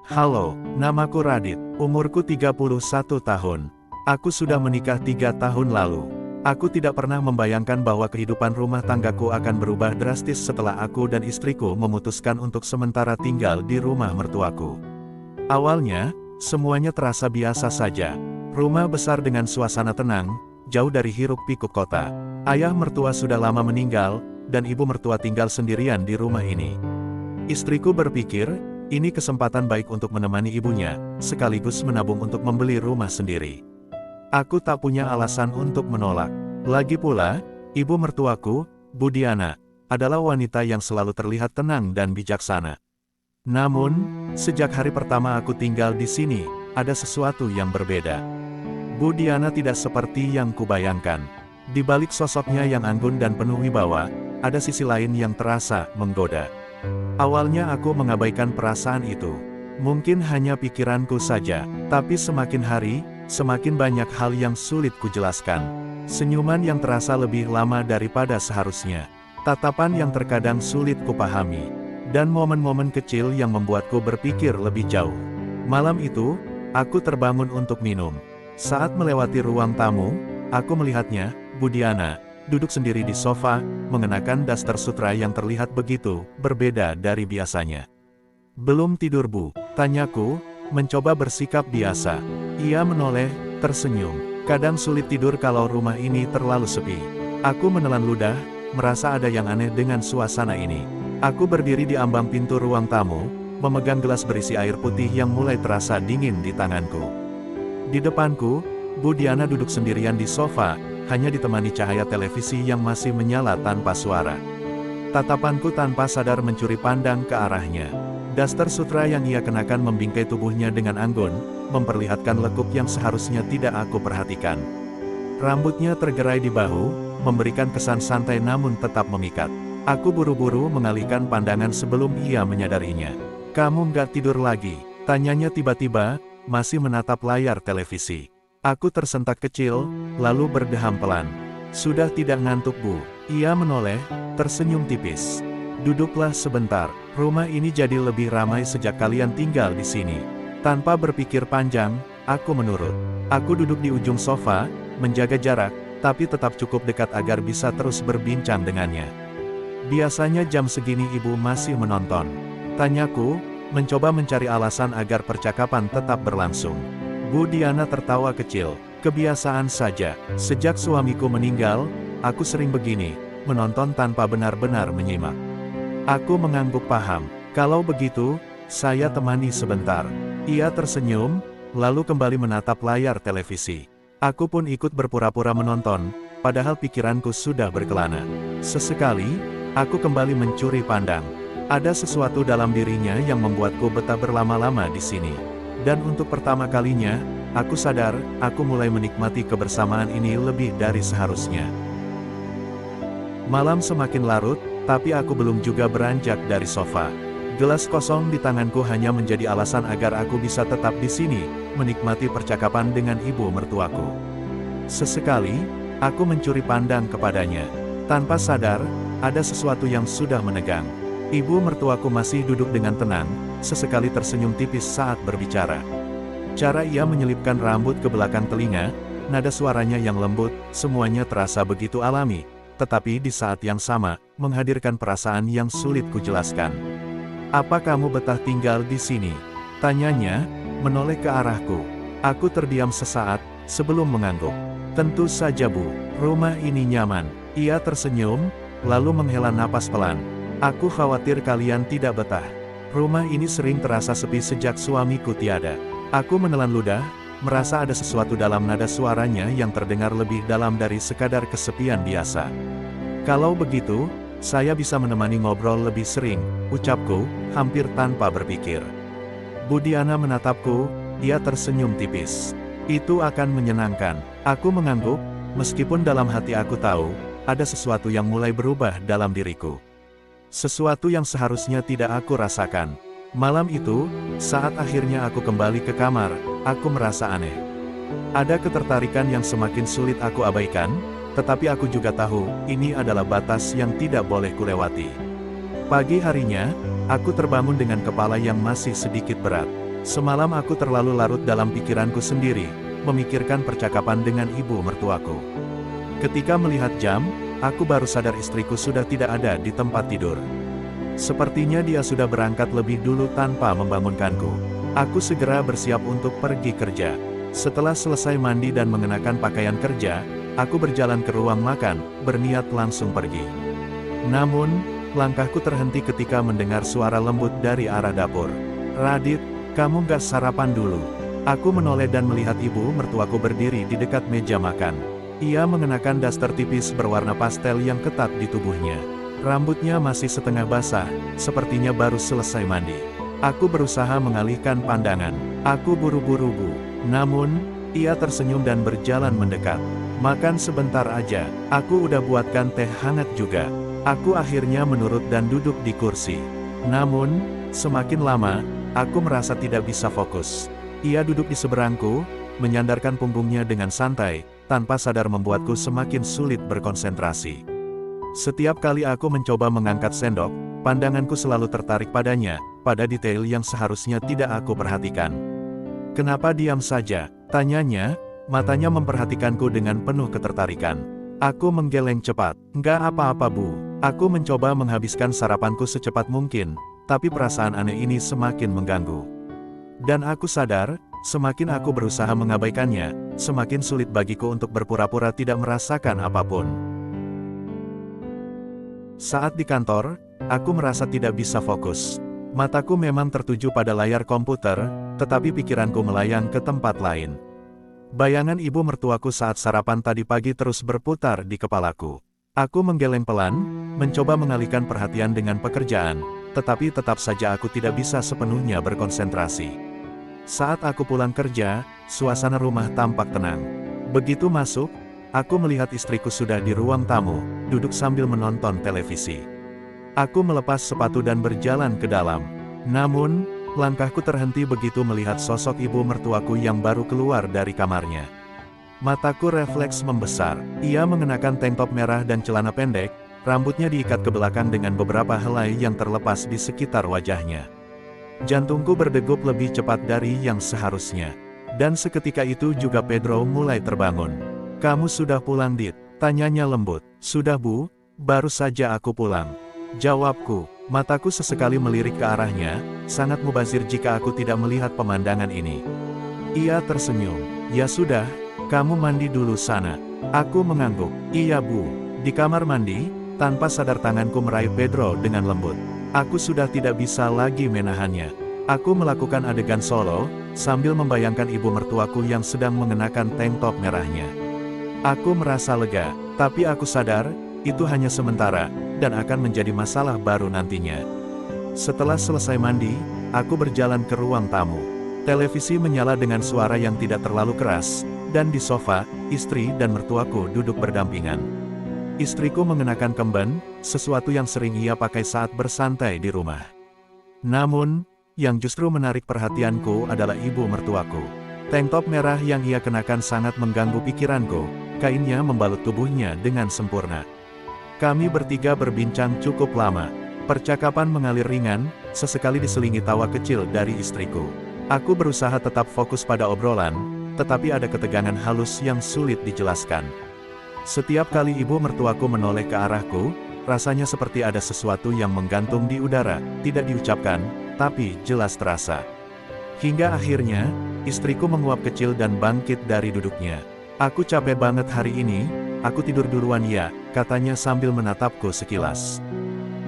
Halo, namaku Radit, umurku 31 tahun. Aku sudah menikah 3 tahun lalu. Aku tidak pernah membayangkan bahwa kehidupan rumah tanggaku akan berubah drastis setelah aku dan istriku memutuskan untuk sementara tinggal di rumah mertuaku. Awalnya, semuanya terasa biasa saja. Rumah besar dengan suasana tenang, jauh dari hiruk-pikuk kota. Ayah mertua sudah lama meninggal, dan ibu mertua tinggal sendirian di rumah ini. Istriku berpikir, ini kesempatan baik untuk menemani ibunya, sekaligus menabung untuk membeli rumah sendiri. Aku tak punya alasan untuk menolak. Lagi pula, ibu mertuaku, Bu Diana, adalah wanita yang selalu terlihat tenang dan bijaksana. Namun, sejak hari pertama aku tinggal di sini, ada sesuatu yang berbeda. Bu Diana tidak seperti yang kubayangkan. Di balik sosoknya yang anggun dan penuh wibawa, ada sisi lain yang terasa menggoda. Awalnya aku mengabaikan perasaan itu. Mungkin hanya pikiranku saja, tapi semakin hari, semakin banyak hal yang sulit kujelaskan. Senyuman yang terasa lebih lama daripada seharusnya. Tatapan yang terkadang sulit kupahami. Dan momen-momen kecil yang membuatku berpikir lebih jauh. Malam itu, aku terbangun untuk minum. Saat melewati ruang tamu, aku melihatnya, Bu Diana, duduk sendiri di sofa, mengenakan daster sutra yang terlihat begitu berbeda dari biasanya. "Belum tidur, Bu?" tanyaku, mencoba bersikap biasa. Ia menoleh, tersenyum. "Kadang sulit tidur kalau rumah ini terlalu sepi." Aku menelan ludah, merasa ada yang aneh dengan suasana ini. Aku berdiri di ambang pintu ruang tamu, memegang gelas berisi air putih yang mulai terasa dingin di tanganku. Di depanku, Bu Diana duduk sendirian di sofa, hanya ditemani cahaya televisi yang masih menyala tanpa suara. Tatapanku tanpa sadar mencuri pandang ke arahnya. Daster sutra yang ia kenakan membingkai tubuhnya dengan anggun, memperlihatkan lekuk yang seharusnya tidak aku perhatikan. Rambutnya tergerai di bahu, memberikan kesan santai namun tetap memikat. Aku buru-buru mengalihkan pandangan sebelum ia menyadarinya. "Kamu nggak tidur lagi?" tanyanya tiba-tiba, masih menatap layar televisi. Aku tersentak kecil, lalu berdeham pelan. "Sudah tidak ngantuk, Bu?" Ia menoleh, tersenyum tipis. "Duduklah sebentar, rumah ini jadi lebih ramai sejak kalian tinggal di sini." Tanpa berpikir panjang, aku menurut. Aku duduk di ujung sofa, menjaga jarak, tapi tetap cukup dekat agar bisa terus berbincang dengannya. "Biasanya jam segini ibu masih menonton?" tanyaku, mencoba mencari alasan agar percakapan tetap berlangsung. Bu Diana tertawa kecil. "Kebiasaan saja. Sejak suamiku meninggal, aku sering begini, menonton tanpa benar-benar menyimak." Aku mengangguk paham. "Kalau begitu, saya temani sebentar." Ia tersenyum, lalu kembali menatap layar televisi. Aku pun ikut berpura-pura menonton, padahal pikiranku sudah berkelana. Sesekali, aku kembali mencuri pandang. Ada sesuatu dalam dirinya yang membuatku betah berlama-lama di sini. Dan untuk pertama kalinya, aku sadar, aku mulai menikmati kebersamaan ini lebih dari seharusnya. Malam semakin larut, tapi aku belum juga beranjak dari sofa. Gelas kosong di tanganku hanya menjadi alasan agar aku bisa tetap di sini, menikmati percakapan dengan ibu mertuaku. Sesekali, aku mencuri pandang kepadanya. Tanpa sadar, ada sesuatu yang sudah menegang. Ibu mertuaku masih duduk dengan tenang, sesekali tersenyum tipis saat berbicara. Cara ia menyelipkan rambut ke belakang telinga, nada suaranya yang lembut, semuanya terasa begitu alami, tetapi di saat yang sama, menghadirkan perasaan yang sulit kujelaskan. "Apa kamu betah tinggal di sini?" tanyanya, menoleh ke arahku. Aku terdiam sesaat, sebelum mengangguk. "Tentu saja, Bu, rumah ini nyaman." Ia tersenyum, lalu menghela napas pelan. "Aku khawatir kalian tidak betah. Rumah ini sering terasa sepi sejak suamiku tiada." Aku menelan ludah, merasa ada sesuatu dalam nada suaranya yang terdengar lebih dalam dari sekadar kesepian biasa. "Kalau begitu, saya bisa menemani ngobrol lebih sering," ucapku, hampir tanpa berpikir. Bu Diana menatapku, dia tersenyum tipis. "Itu akan menyenangkan." Aku mengangguk, meskipun dalam hati aku tahu, ada sesuatu yang mulai berubah dalam diriku. Sesuatu yang seharusnya tidak aku rasakan. Malam itu, saat akhirnya aku kembali ke kamar, aku merasa aneh. Ada ketertarikan yang semakin sulit aku abaikan, tetapi aku juga tahu, ini adalah batas yang tidak boleh kulewati. Pagi harinya, aku terbangun dengan kepala yang masih sedikit berat. Semalam aku terlalu larut dalam pikiranku sendiri, memikirkan percakapan dengan ibu mertuaku. Ketika melihat jam, aku baru sadar istriku sudah tidak ada di tempat tidur. Sepertinya dia sudah berangkat lebih dulu tanpa membangunkanku. Aku segera bersiap untuk pergi kerja. Setelah selesai mandi dan mengenakan pakaian kerja, aku berjalan ke ruang makan, berniat langsung pergi. Namun, langkahku terhenti ketika mendengar suara lembut dari arah dapur. "Radit, kamu gak sarapan dulu?" Aku menoleh dan melihat ibu mertuaku berdiri di dekat meja makan. Ia mengenakan daster tipis berwarna pastel yang ketat di tubuhnya. Rambutnya masih setengah basah, sepertinya baru selesai mandi. Aku berusaha mengalihkan pandangan. Aku buru-buru, Bu. Namun, ia tersenyum dan berjalan mendekat. "Makan sebentar aja, aku udah buatkan teh hangat juga." Aku akhirnya menurut dan duduk di kursi. Namun, semakin lama, aku merasa tidak bisa fokus. Ia duduk di seberangku, menyandarkan punggungnya dengan santai, tanpa sadar membuatku semakin sulit berkonsentrasi. Setiap kali aku mencoba mengangkat sendok, pandanganku selalu tertarik padanya, pada detail yang seharusnya tidak aku perhatikan. "Kenapa diam saja?" tanyanya, matanya memperhatikanku dengan penuh ketertarikan. Aku menggeleng cepat. "Nggak apa-apa, Bu." Aku mencoba menghabiskan sarapanku secepat mungkin, tapi perasaan aneh ini semakin mengganggu. Dan aku sadar, semakin aku berusaha mengabaikannya, semakin sulit bagiku untuk berpura-pura tidak merasakan apapun. Saat di kantor, aku merasa tidak bisa fokus. Mataku memang tertuju pada layar komputer, tetapi pikiranku melayang ke tempat lain. Bayangan ibu mertuaku saat sarapan tadi pagi terus berputar di kepalaku. Aku menggeleng pelan, mencoba mengalihkan perhatian dengan pekerjaan, tetapi tetap saja aku tidak bisa sepenuhnya berkonsentrasi. Saat aku pulang kerja, suasana rumah tampak tenang. Begitu masuk, aku melihat istriku sudah di ruang tamu, duduk sambil menonton televisi. Aku melepas sepatu dan berjalan ke dalam. Namun, langkahku terhenti begitu melihat sosok ibu mertuaku yang baru keluar dari kamarnya. Mataku refleks membesar. Ia mengenakan tank top merah dan celana pendek, rambutnya diikat ke belakang dengan beberapa helai yang terlepas di sekitar wajahnya. Jantungku berdegup lebih cepat dari yang seharusnya. Dan seketika itu juga Pedro mulai terbangun. "Kamu sudah pulang, Dit?" tanyanya lembut. "Sudah, Bu, baru saja aku pulang," jawabku. Mataku sesekali melirik ke arahnya, sangat mubazir jika aku tidak melihat pemandangan ini. Ia tersenyum. "Ya sudah, kamu mandi dulu sana." Aku mengangguk. "Iya, Bu." Di kamar mandi, tanpa sadar tanganku meraih Pedro dengan lembut. Aku sudah tidak bisa lagi menahannya. Aku melakukan adegan solo, sambil membayangkan ibu mertuaku yang sedang mengenakan tank top merahnya. Aku merasa lega, tapi aku sadar, itu hanya sementara, dan akan menjadi masalah baru nantinya. Setelah selesai mandi, aku berjalan ke ruang tamu. Televisi menyala dengan suara yang tidak terlalu keras, dan di sofa, istri dan mertuaku duduk berdampingan. Istriku mengenakan kemben, sesuatu yang sering ia pakai saat bersantai di rumah. Namun, yang justru menarik perhatianku adalah ibu mertuaku. Tank top merah yang ia kenakan sangat mengganggu pikiranku, kainnya membalut tubuhnya dengan sempurna. Kami bertiga berbincang cukup lama. Percakapan mengalir ringan, sesekali diselingi tawa kecil dari istriku. Aku berusaha tetap fokus pada obrolan, tetapi ada ketegangan halus yang sulit dijelaskan. Setiap kali ibu mertuaku menoleh ke arahku, rasanya seperti ada sesuatu yang menggantung di udara, tidak diucapkan, tapi jelas terasa. Hingga akhirnya, istriku menguap kecil dan bangkit dari duduknya. "Aku capek banget hari ini, aku tidur duluan ya," katanya sambil menatapku sekilas.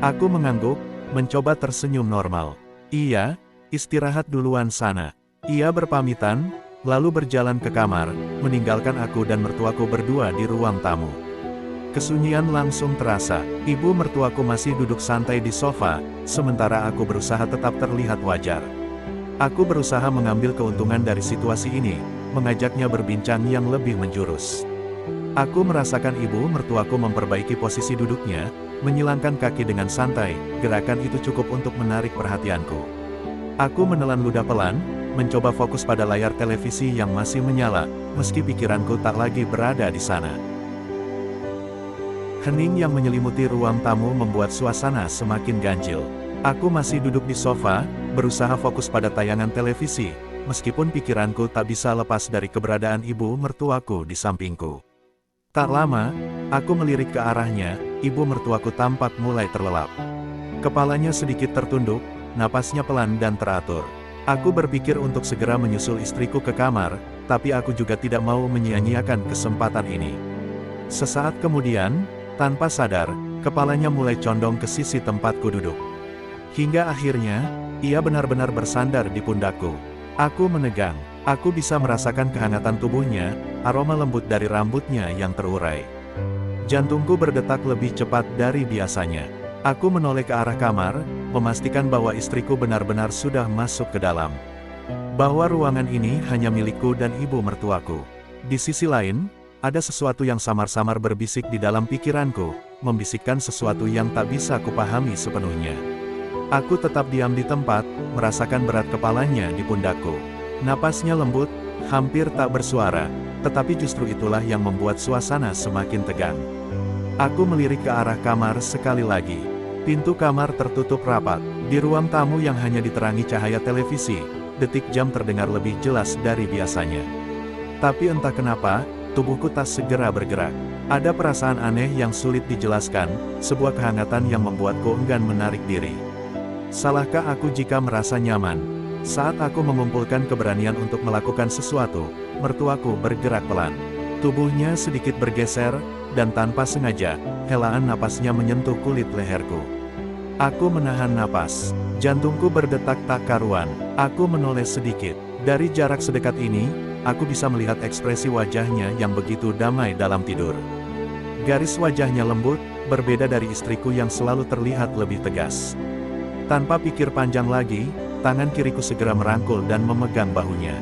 Aku mengangguk, mencoba tersenyum normal. "Iya, istirahat duluan sana." Ia berpamitan, lalu berjalan ke kamar, meninggalkan aku dan mertuaku berdua di ruang tamu. Kesunyian langsung terasa. Ibu mertuaku masih duduk santai di sofa, sementara aku berusaha tetap terlihat wajar. Aku berusaha mengambil keuntungan dari situasi ini, mengajaknya berbincang yang lebih menjurus. Aku merasakan ibu mertuaku memperbaiki posisi duduknya, menyilangkan kaki dengan santai, gerakan itu cukup untuk menarik perhatianku. Aku menelan ludah pelan, mencoba fokus pada layar televisi yang masih menyala, meski pikiranku tak lagi berada di sana. Hening yang menyelimuti ruang tamu membuat suasana semakin ganjil. Aku masih duduk di sofa, berusaha fokus pada tayangan televisi, meskipun pikiranku tak bisa lepas dari keberadaan ibu mertuaku di sampingku. Tak lama, aku melirik ke arahnya, ibu mertuaku tampak mulai terlelap. Kepalanya sedikit tertunduk, napasnya pelan dan teratur. Aku berpikir untuk segera menyusul istriku ke kamar, tapi aku juga tidak mau menyia-nyiakan kesempatan ini. Sesaat kemudian, tanpa sadar, kepalanya mulai condong ke sisi tempatku duduk. Hingga akhirnya, ia benar-benar bersandar di pundakku. Aku menegang. Aku bisa merasakan kehangatan tubuhnya, aroma lembut dari rambutnya yang terurai. Jantungku berdetak lebih cepat dari biasanya. Aku menoleh ke arah kamar, memastikan bahwa istriku benar-benar sudah masuk ke dalam. Bahwa ruangan ini hanya milikku dan ibu mertuaku. Di sisi lain, ada sesuatu yang samar-samar berbisik di dalam pikiranku, membisikkan sesuatu yang tak bisa kupahami sepenuhnya. Aku tetap diam di tempat, merasakan berat kepalanya di pundakku. Napasnya lembut, hampir tak bersuara, tetapi justru itulah yang membuat suasana semakin tegang. Aku melirik ke arah kamar sekali lagi. Pintu kamar tertutup rapat. Di ruang tamu yang hanya diterangi cahaya televisi, detik jam terdengar lebih jelas dari biasanya. Tapi entah kenapa, tubuhku tak segera bergerak. Ada perasaan aneh yang sulit dijelaskan, sebuah kehangatan yang membuatku enggan menarik diri. Salahkah aku jika merasa nyaman? Saat aku mengumpulkan keberanian untuk melakukan sesuatu, mertuaku bergerak pelan. Tubuhnya sedikit bergeser, dan tanpa sengaja, helaan napasnya menyentuh kulit leherku. Aku menahan napas. Jantungku berdetak tak karuan. Aku menoleh sedikit. Dari jarak sedekat ini, aku bisa melihat ekspresi wajahnya yang begitu damai dalam tidur. Garis wajahnya lembut, berbeda dari istriku yang selalu terlihat lebih tegas. Tanpa pikir panjang lagi, tangan kiriku segera merangkul dan memegang bahunya.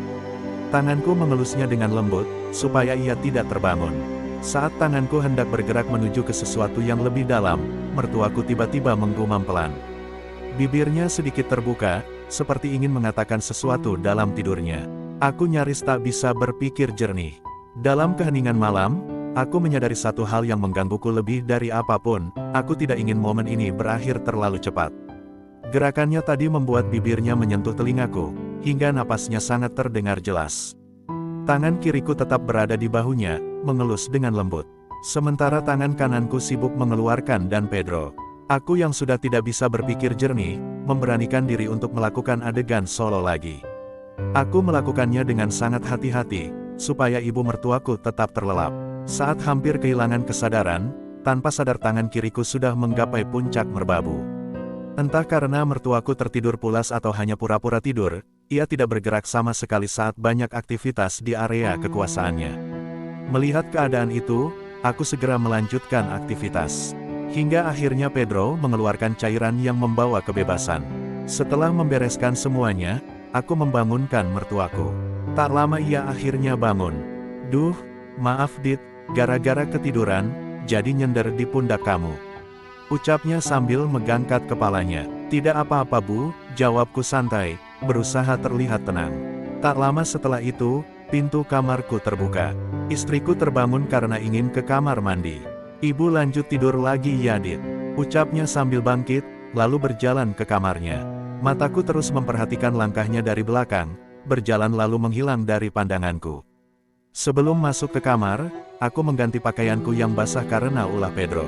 Tanganku mengelusnya dengan lembut, supaya ia tidak terbangun. Saat tanganku hendak bergerak menuju ke sesuatu yang lebih dalam, mertuaku tiba-tiba menggumam pelan. Bibirnya sedikit terbuka, seperti ingin mengatakan sesuatu dalam tidurnya. Aku nyaris tak bisa berpikir jernih. Dalam keheningan malam, aku menyadari satu hal yang menggangguku lebih dari apapun, aku tidak ingin momen ini berakhir terlalu cepat. Gerakannya tadi membuat bibirnya menyentuh telingaku, hingga napasnya sangat terdengar jelas. Tangan kiriku tetap berada di bahunya, mengelus dengan lembut. Sementara tangan kananku sibuk mengeluarkan dan Pedro. Aku yang sudah tidak bisa berpikir jernih, memberanikan diri untuk melakukan adegan solo lagi. Aku melakukannya dengan sangat hati-hati, supaya ibu mertuaku tetap terlelap. Saat hampir kehilangan kesadaran, tanpa sadar tangan kiriku sudah menggapai puncak merbabu. Entah karena mertuaku tertidur pulas atau hanya pura-pura tidur, ia tidak bergerak sama sekali saat banyak aktivitas di area kekuasaannya. Melihat keadaan itu, aku segera melanjutkan aktivitas. Hingga akhirnya Pedro mengeluarkan cairan yang membawa kebebasan. Setelah membereskan semuanya, aku membangunkan mertuaku. Tak lama ia akhirnya bangun. "Duh, maaf Dit, gara-gara ketiduran, jadi nyender di pundak kamu," ucapnya sambil megangkat kepalanya. "Tidak apa-apa Bu," jawabku santai, berusaha terlihat tenang. Tak lama setelah itu, pintu kamarku terbuka. Istriku terbangun karena ingin ke kamar mandi. "Ibu lanjut tidur lagi ya Dit," ucapnya sambil bangkit, lalu berjalan ke kamarnya. Mataku terus memperhatikan langkahnya dari belakang, berjalan lalu menghilang dari pandanganku. Sebelum masuk ke kamar, aku mengganti pakaianku yang basah karena ulah Pedro.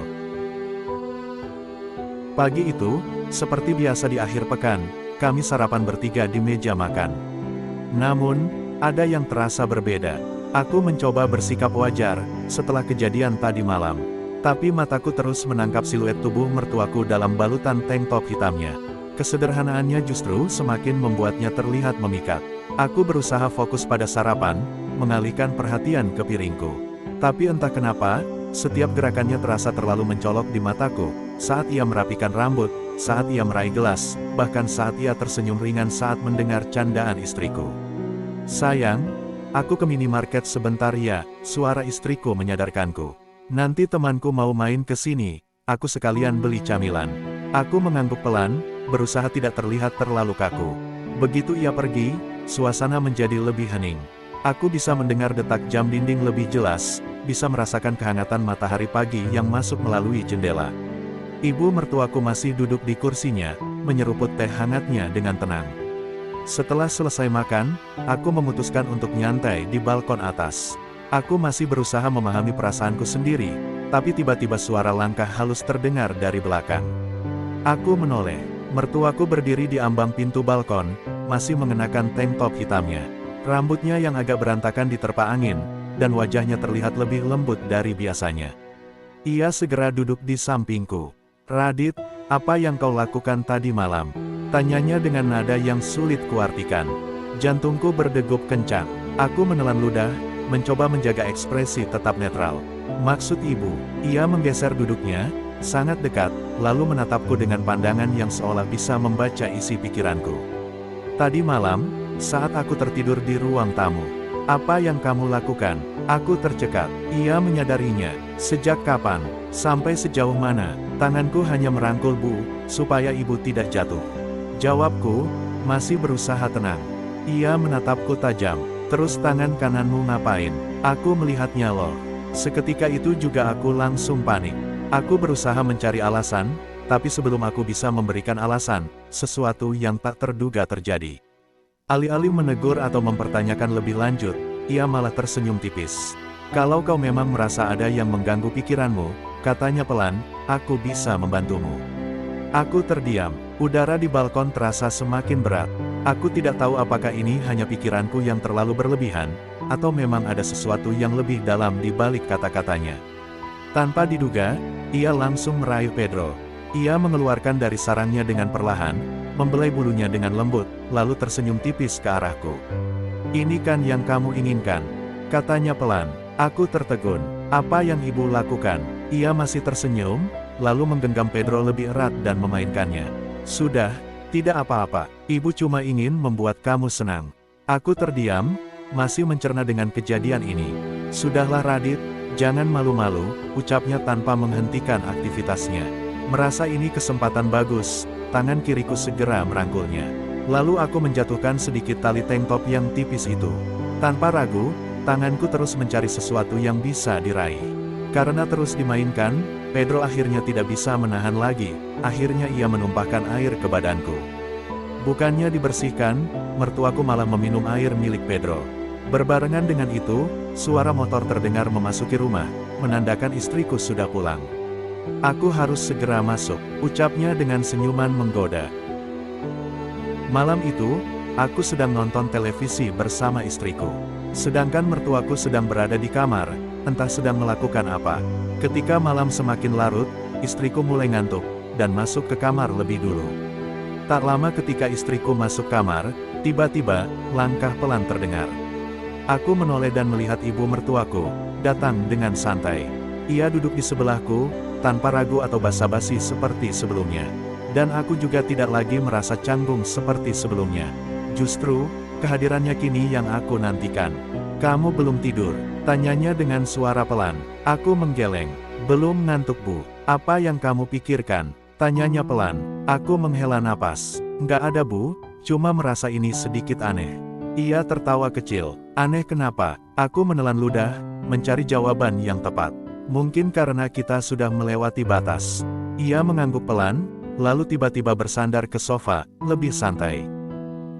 Pagi itu, seperti biasa di akhir pekan, kami sarapan bertiga di meja makan. Namun, ada yang terasa berbeda. Aku mencoba bersikap wajar, setelah kejadian tadi malam. Tapi mataku terus menangkap siluet tubuh mertuaku dalam balutan tank top hitamnya. Kesederhanaannya justru semakin membuatnya terlihat memikat. Aku berusaha fokus pada sarapan, mengalihkan perhatian ke piringku. Tapi entah kenapa, setiap gerakannya terasa terlalu mencolok di mataku, saat ia merapikan rambut, saat ia meraih gelas, bahkan saat ia tersenyum ringan saat mendengar candaan istriku. "Sayang, aku ke minimarket sebentar ya," suara istriku menyadarkanku. "Nanti temanku mau main ke sini, aku sekalian beli camilan." Aku mengangguk pelan, berusaha tidak terlihat terlalu kaku. Begitu ia pergi, suasana menjadi lebih hening. Aku bisa mendengar detak jam dinding lebih jelas, bisa merasakan kehangatan matahari pagi yang masuk melalui jendela. Ibu mertuaku masih duduk di kursinya, menyeruput teh hangatnya dengan tenang. Setelah selesai makan, aku memutuskan untuk nyantai di balkon atas. Aku masih berusaha memahami perasaanku sendiri, tapi tiba-tiba suara langkah halus terdengar dari belakang. Aku menoleh. Mertuaku berdiri di ambang pintu balkon, masih mengenakan tank top hitamnya. Rambutnya yang agak berantakan diterpa angin, dan wajahnya terlihat lebih lembut dari biasanya. Ia segera duduk di sampingku. "Radit, apa yang kau lakukan tadi malam?" Tanyanya dengan nada yang sulit kuartikan. Jantungku berdegup kencang. Aku menelan ludah, mencoba menjaga ekspresi tetap netral. "Maksud ibu?" Ia menggeser duduknya, sangat dekat, lalu menatapku dengan pandangan yang seolah bisa membaca isi pikiranku. "Tadi malam, saat aku tertidur di ruang tamu. Apa yang kamu lakukan?" Aku tercekat. Ia menyadarinya. "Sejak kapan? Sampai sejauh mana?" Tanganku hanya merangkul Bu, supaya ibu tidak jatuh. Jawabku, masih berusaha tenang. Ia menatapku tajam. "Terus tangan kananmu ngapain?" Aku melihatnya loh. Seketika itu juga aku langsung panik. Aku berusaha mencari alasan, tapi sebelum aku bisa memberikan alasan, sesuatu yang tak terduga terjadi. Alih-alih menegur atau mempertanyakan lebih lanjut, ia malah tersenyum tipis. "Kalau kau memang merasa ada yang mengganggu pikiranmu," katanya pelan, "aku bisa membantumu." Aku terdiam. Udara di balkon terasa semakin berat. Aku tidak tahu apakah ini hanya pikiranku yang terlalu berlebihan, atau memang ada sesuatu yang lebih dalam di balik kata-katanya. Tanpa diduga, ia langsung meraih Pedro. Ia mengeluarkan dari sarangnya dengan perlahan, membelai bulunya dengan lembut, lalu tersenyum tipis ke arahku. "Ini kan yang kamu inginkan," katanya pelan. Aku tertegun. "Apa yang ibu lakukan?" Ia masih tersenyum, lalu menggenggam Pedro lebih erat dan memainkannya. "Sudah, tidak apa-apa. Ibu cuma ingin membuat kamu senang." Aku terdiam, masih mencerna dengan kejadian ini. "Sudahlah Radit, jangan malu-malu," ucapnya tanpa menghentikan aktivitasnya. Merasa ini kesempatan bagus, tangan kiriku segera merangkulnya. Lalu aku menjatuhkan sedikit tali tank top yang tipis itu. Tanpa ragu, tanganku terus mencari sesuatu yang bisa diraih. Karena terus dimainkan, Pedro akhirnya tidak bisa menahan lagi. Akhirnya ia menumpahkan air ke badanku. Bukannya dibersihkan, mertuaku malah meminum air milik Pedro. Berbarengan dengan itu, suara motor terdengar memasuki rumah, menandakan istriku sudah pulang. "Aku harus segera masuk," ucapnya dengan senyuman menggoda. Malam itu, aku sedang nonton televisi bersama istriku. Sedangkan mertuaku sedang berada di kamar, entah sedang melakukan apa. Ketika malam semakin larut, istriku mulai ngantuk, dan masuk ke kamar lebih dulu. Tak lama ketika istriku masuk kamar, tiba-tiba, langkah pelan terdengar. Aku menoleh dan melihat ibu mertuaku, datang dengan santai. Ia duduk di sebelahku, tanpa ragu atau basa-basi seperti sebelumnya. Dan aku juga tidak lagi merasa canggung seperti sebelumnya. Justru, kehadirannya kini yang aku nantikan. "Kamu belum tidur?" tanyanya dengan suara pelan. Aku menggeleng. "Belum ngantuk Bu." "Apa yang kamu pikirkan?" tanyanya pelan. Aku menghela napas. "Nggak ada Bu, cuma merasa ini sedikit aneh." Ia tertawa kecil. "Aneh kenapa?" Aku menelan ludah, mencari jawaban yang tepat. "Mungkin karena kita sudah melewati batas." Ia mengangguk pelan, lalu tiba-tiba bersandar ke sofa, lebih santai.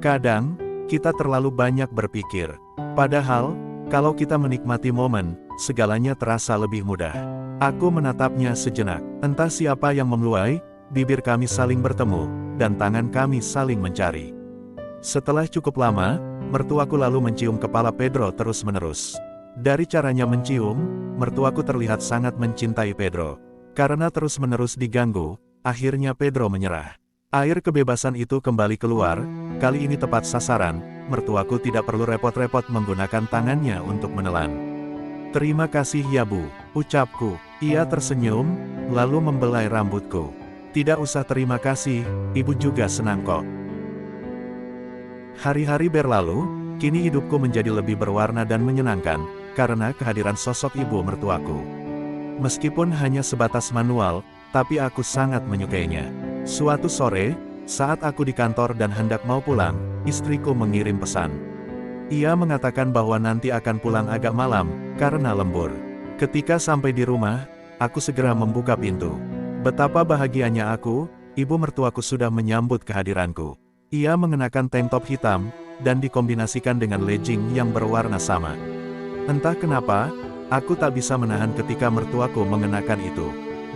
"Kadang, kita terlalu banyak berpikir. Padahal, kalau kita menikmati momen, segalanya terasa lebih mudah." Aku menatapnya sejenak. Entah siapa yang memeluai, bibir kami saling bertemu, dan tangan kami saling mencari. Setelah cukup lama, mertuaku lalu mencium kepala Pedro terus-menerus. Dari caranya mencium, mertuaku terlihat sangat mencintai Pedro. Karena terus-menerus diganggu, akhirnya Pedro menyerah. Air kebebasan itu kembali keluar, kali ini tepat sasaran, mertuaku tidak perlu repot-repot menggunakan tangannya untuk menelan. "Terima kasih ya Bu," ucapku. Ia tersenyum, lalu membelai rambutku. "Tidak usah terima kasih, Ibu juga senang kok." Hari-hari berlalu, kini hidupku menjadi lebih berwarna dan menyenangkan, karena kehadiran sosok ibu mertuaku. Meskipun hanya sebatas manual, tapi aku sangat menyukainya. Suatu sore, saat aku di kantor dan hendak mau pulang, istriku mengirim pesan. Ia mengatakan bahwa nanti akan pulang agak malam, karena lembur. Ketika sampai di rumah, aku segera membuka pintu. Betapa bahagianya aku, ibu mertuaku sudah menyambut kehadiranku. Ia mengenakan tank top hitam, dan dikombinasikan dengan legging yang berwarna sama. Entah kenapa, aku tak bisa menahan ketika mertuaku mengenakan itu.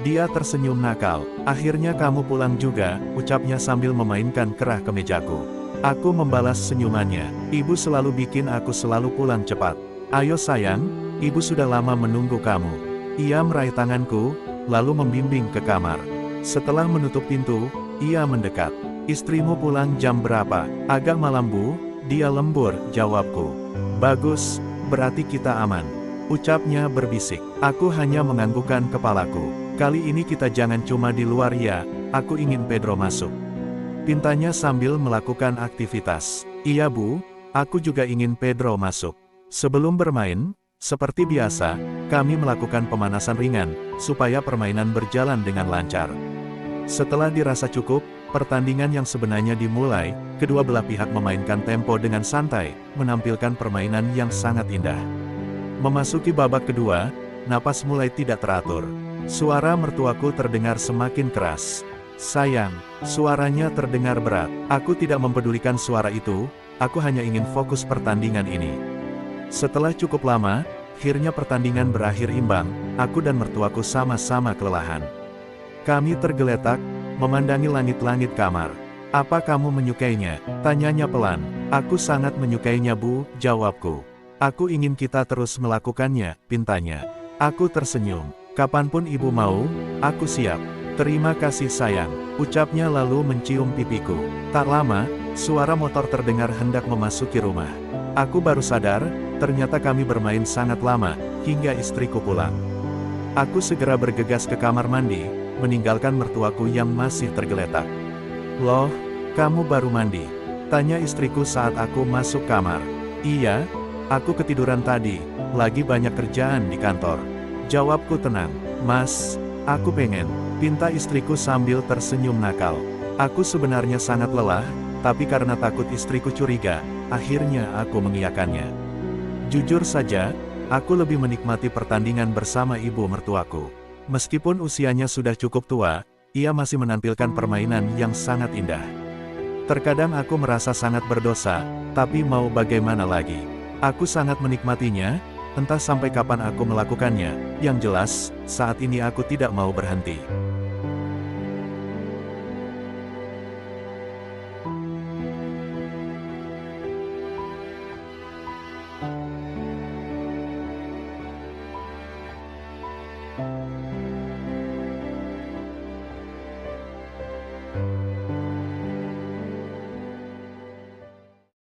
Dia tersenyum nakal. "Akhirnya kamu pulang juga," ucapnya sambil memainkan kerah kemejaku. Aku membalas senyumannya. "Ibu selalu bikin aku selalu pulang cepat. Ayo sayang, ibu sudah lama menunggu kamu." Ia meraih tanganku, lalu membimbing ke kamar. Setelah menutup pintu, ia mendekat. "Istrimu pulang jam berapa?" "Agak malam Bu," dia lembur, jawabku. "Bagus, berarti kita aman," ucapnya berbisik. Aku hanya menganggukkan kepalaku. "Kali ini kita jangan cuma di luar ya, aku ingin Pedro masuk," pintanya sambil melakukan aktivitas. "Iya Bu, aku juga ingin Pedro masuk." Sebelum bermain, seperti biasa, kami melakukan pemanasan ringan, supaya permainan berjalan dengan lancar. Setelah dirasa cukup, pertandingan yang sebenarnya dimulai, kedua belah pihak memainkan tempo dengan santai, menampilkan permainan yang sangat indah. Memasuki babak kedua, napas mulai tidak teratur. Suara mertuaku terdengar semakin keras. "Sayang," suaranya terdengar berat. Aku tidak mempedulikan suara itu, aku hanya ingin fokus pertandingan ini. Setelah cukup lama, akhirnya pertandingan berakhir imbang, aku dan mertuaku sama-sama kelelahan. Kami tergeletak, memandangi langit-langit kamar. "Apa kamu menyukainya?" tanyanya pelan. "Aku sangat menyukainya Bu," jawabku. "Aku ingin kita terus melakukannya," pintanya. Aku tersenyum. "Kapanpun ibu mau, aku siap." "Terima kasih sayang," ucapnya lalu mencium pipiku. Tak lama, suara motor terdengar hendak memasuki rumah. Aku baru sadar, ternyata kami bermain sangat lama, hingga istriku pulang. Aku segera bergegas ke kamar mandi, meninggalkan mertuaku yang masih tergeletak. "Loh, kamu baru mandi?" tanya istriku saat aku masuk kamar. "Iya, aku ketiduran tadi, lagi banyak kerjaan di kantor," jawabku tenang. "Mas, aku pengen," pinta istriku sambil tersenyum nakal. Aku sebenarnya sangat lelah, tapi karena takut istriku curiga, akhirnya aku mengiyakannya. Jujur saja, aku lebih menikmati pertandingan bersama ibu mertuaku. Meskipun usianya sudah cukup tua, ia masih menampilkan permainan yang sangat indah. Terkadang aku merasa sangat berdosa, tapi mau bagaimana lagi. Aku sangat menikmatinya, entah sampai kapan aku melakukannya. Yang jelas, saat ini aku tidak mau berhenti.